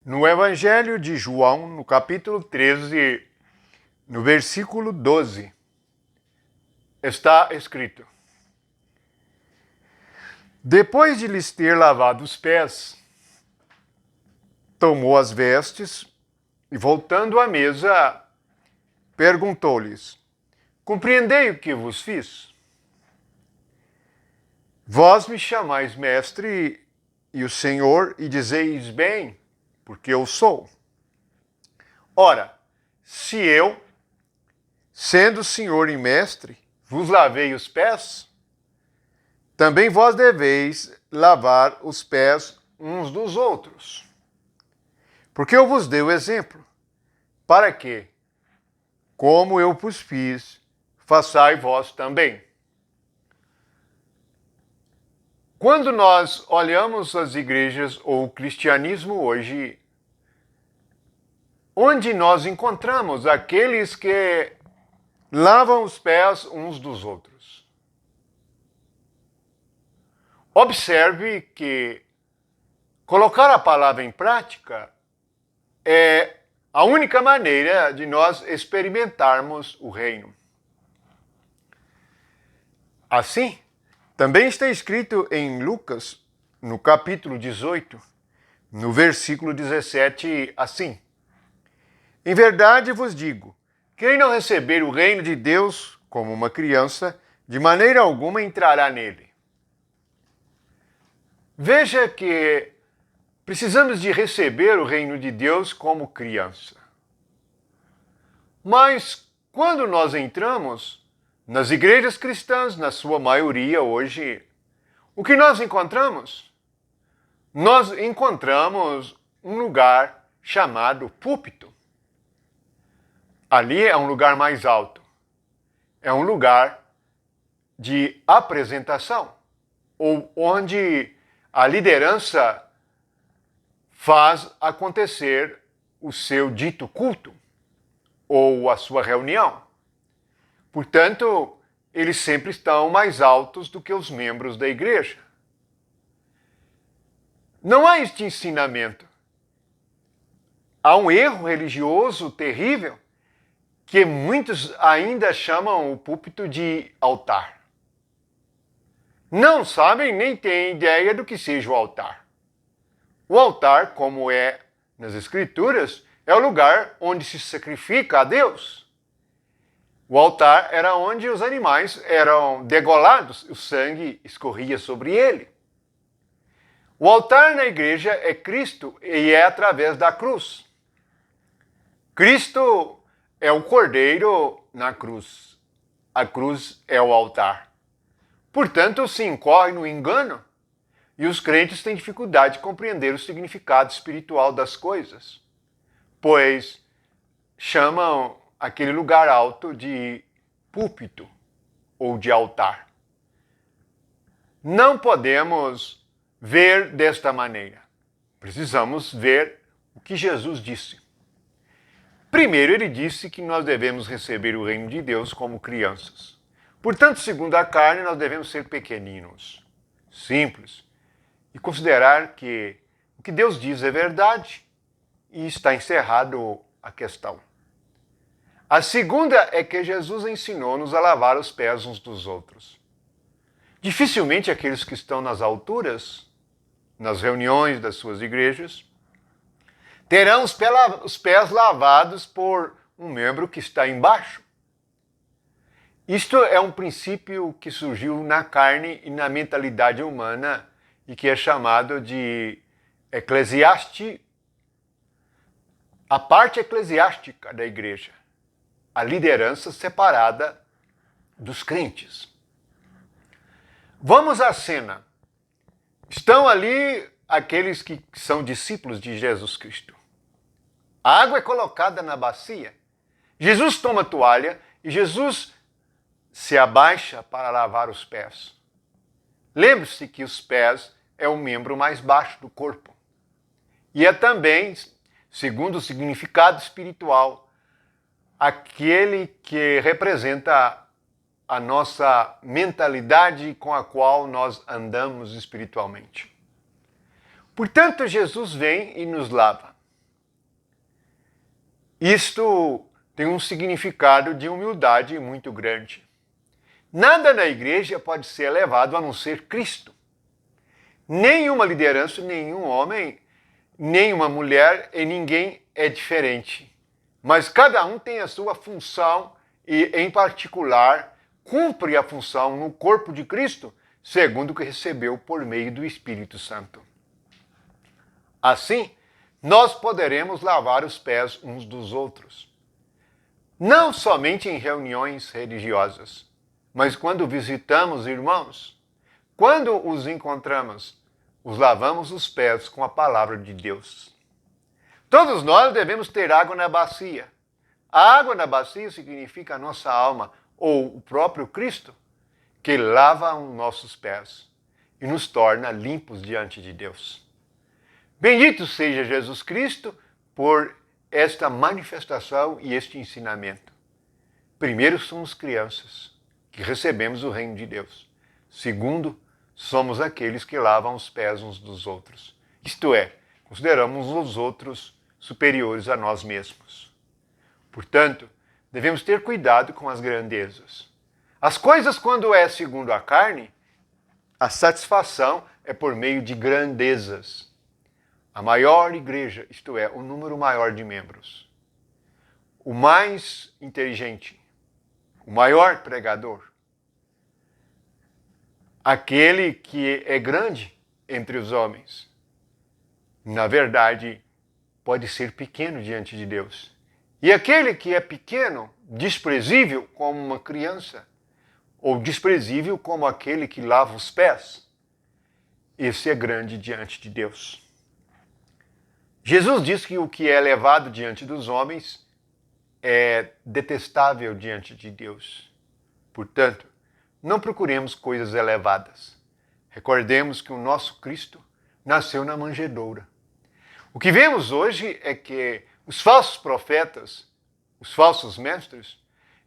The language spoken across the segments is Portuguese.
No Evangelho de João, no capítulo 13, no versículo 12, está escrito: Depois de lhes ter lavado os pés, tomou as vestes e, voltando à mesa, perguntou-lhes: Compreendei o que vos fiz? Vós me chamais mestre e o Senhor, e dizeis bem, porque eu sou. Ora, se eu, sendo Senhor e mestre, vos lavei os pés, também vós deveis lavar os pés uns dos outros. Porque eu vos dei o exemplo, para que, como eu vos fiz, façai vós também. Quando nós olhamos as igrejas ou o cristianismo hoje, onde nós encontramos aqueles que lavam os pés uns dos outros? Observe que colocar a palavra em prática é a única maneira de nós experimentarmos o reino. Assim, também está escrito em Lucas, no capítulo 18, no versículo 17, assim: Em verdade vos digo, quem não receber o reino de Deus como uma criança, de maneira alguma entrará nele. Veja que precisamos de receber o reino de Deus como criança. Mas quando nós entramos nas igrejas cristãs, na sua maioria hoje, o que nós encontramos? Nós encontramos um lugar chamado púlpito. Ali é um lugar mais alto. É um lugar de apresentação, ou onde a liderança faz acontecer o seu dito culto ou a sua reunião. Portanto, eles sempre estão mais altos do que os membros da igreja. Não há este ensinamento. Há um erro religioso terrível que muitos ainda chamam o púlpito de altar. Não sabem nem têm ideia do que seja o altar. O altar, como é nas Escrituras, é o lugar onde se sacrifica a Deus. O altar era onde os animais eram degolados, o sangue escorria sobre ele. O altar na igreja é Cristo e é através da cruz. Cristo é o cordeiro na cruz. A cruz é o altar. Portanto, se incorre no engano e os crentes têm dificuldade de compreender o significado espiritual das coisas, pois chamam aquele lugar alto de púlpito ou de altar. Não podemos ver desta maneira. Precisamos ver o que Jesus disse. Primeiro, ele disse que nós devemos receber o reino de Deus como crianças. Portanto, segundo a carne, nós devemos ser pequeninos, simples, e considerar que o que Deus diz é verdade e está encerrado a questão. A segunda é que Jesus ensinou-nos a lavar os pés uns dos outros. Dificilmente aqueles que estão nas alturas, nas reuniões das suas igrejas, terão os pés lavados por um membro que está embaixo. Isto é um princípio que surgiu na carne e na mentalidade humana e que é chamado de a parte eclesiástica da igreja, a liderança separada dos crentes. Vamos à cena. Estão ali aqueles que são discípulos de Jesus Cristo. A água é colocada na bacia. Jesus toma a toalha e Jesus se abaixa para lavar os pés. Lembre-se que os pés é o membro mais baixo do corpo. E é também, segundo o significado espiritual, aquele que representa a nossa mentalidade com a qual nós andamos espiritualmente. Portanto, Jesus vem e nos lava. Isto tem um significado de humildade muito grande. Nada na igreja pode ser elevado a não ser Cristo. Nenhuma liderança, nenhum homem, nenhuma mulher e ninguém é diferente. Mas cada um tem a sua função e, em particular, cumpre a função no corpo de Cristo, segundo o que recebeu por meio do Espírito Santo. Assim, nós poderemos lavar os pés uns dos outros. Não somente em reuniões religiosas, mas quando visitamos irmãos, quando os encontramos, os lavamos os pés com a palavra de Deus. Todos nós devemos ter água na bacia. A água na bacia significa a nossa alma, ou o próprio Cristo, que lava os nossos pés e nos torna limpos diante de Deus. Bendito seja Jesus Cristo por esta manifestação e este ensinamento. Primeiro, somos crianças, que recebemos o reino de Deus. Segundo, somos aqueles que lavam os pés uns dos outros. Isto é, consideramos os outros superiores a nós mesmos. Portanto, devemos ter cuidado com as grandezas. As coisas, quando é segundo a carne, a satisfação é por meio de grandezas. A maior igreja, isto é, o número maior de membros. O mais inteligente, o maior pregador. Aquele que é grande entre os homens. Na verdade, pode ser pequeno diante de Deus. E aquele que é pequeno, desprezível como uma criança, ou desprezível como aquele que lava os pés, esse é grande diante de Deus. Jesus diz que o que é elevado diante dos homens é detestável diante de Deus. Portanto, não procuremos coisas elevadas. Recordemos que o nosso Cristo nasceu na manjedoura. O que vemos hoje é que os falsos profetas, os falsos mestres,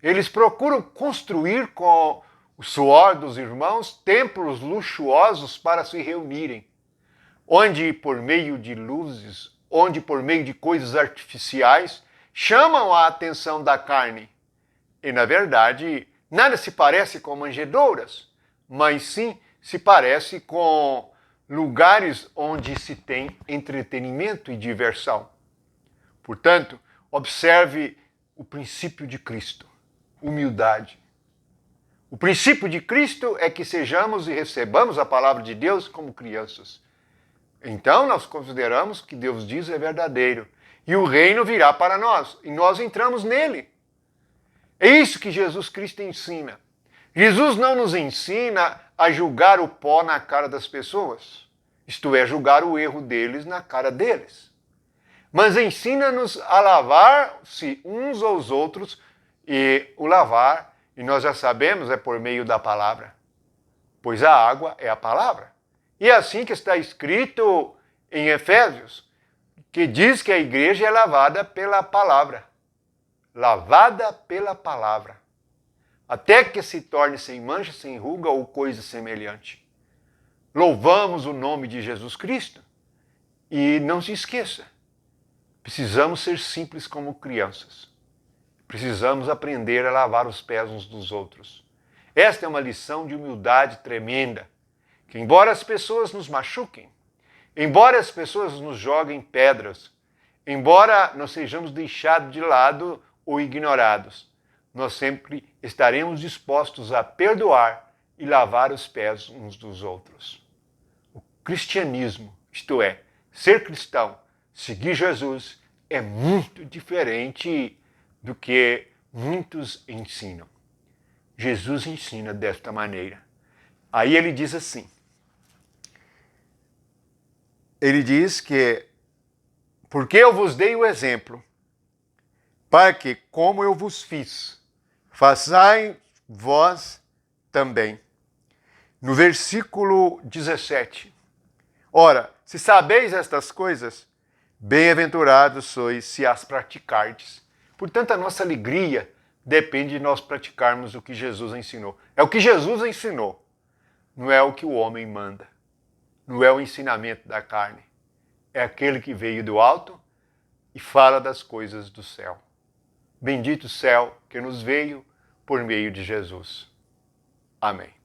eles procuram construir com o suor dos irmãos templos luxuosos para se reunirem, onde por meio de luzes, onde por meio de coisas artificiais, chamam a atenção da carne. E na verdade, nada se parece com manjedouras, mas sim se parece com lugares onde se tem entretenimento e diversão. Portanto, observe o princípio de Cristo, humildade. O princípio de Cristo é que sejamos e recebamos a palavra de Deus como crianças. Então, nós consideramos que Deus diz é verdadeiro. E o reino virá para nós, e nós entramos nele. É isso que Jesus Cristo ensina. Jesus não nos ensina a julgar o pó na cara das pessoas, isto é, julgar o erro deles na cara deles. Mas ensina-nos a lavar-se uns aos outros, e o lavar, e nós já sabemos, é por meio da palavra, pois a água é a palavra. E é assim que está escrito em Efésios, que diz que a igreja é lavada pela palavra. Lavada pela palavra. Até que se torne sem mancha, sem ruga ou coisa semelhante. Louvamos o nome de Jesus Cristo. E não se esqueça, precisamos ser simples como crianças. Precisamos aprender a lavar os pés uns dos outros. Esta é uma lição de humildade tremenda, que embora as pessoas nos machuquem, embora as pessoas nos joguem pedras, embora nós sejamos deixados de lado ou ignorados, nós sempre estaremos dispostos a perdoar e lavar os pés uns dos outros. O cristianismo, isto é, ser cristão, seguir Jesus, é muito diferente do que muitos ensinam. Jesus ensina desta maneira. Aí ele diz assim, ele diz que, porque eu vos dei o exemplo, para que, como eu vos fiz, façai vós também. No versículo 17. Ora, se sabeis estas coisas, bem-aventurados sois se as praticardes. Portanto, a nossa alegria depende de nós praticarmos o que Jesus ensinou. É o que Jesus ensinou, não é o que o homem manda. Não é o ensinamento da carne. É aquele que veio do alto e fala das coisas do céu. Bendito o céu que nos veio por meio de Jesus. Amém.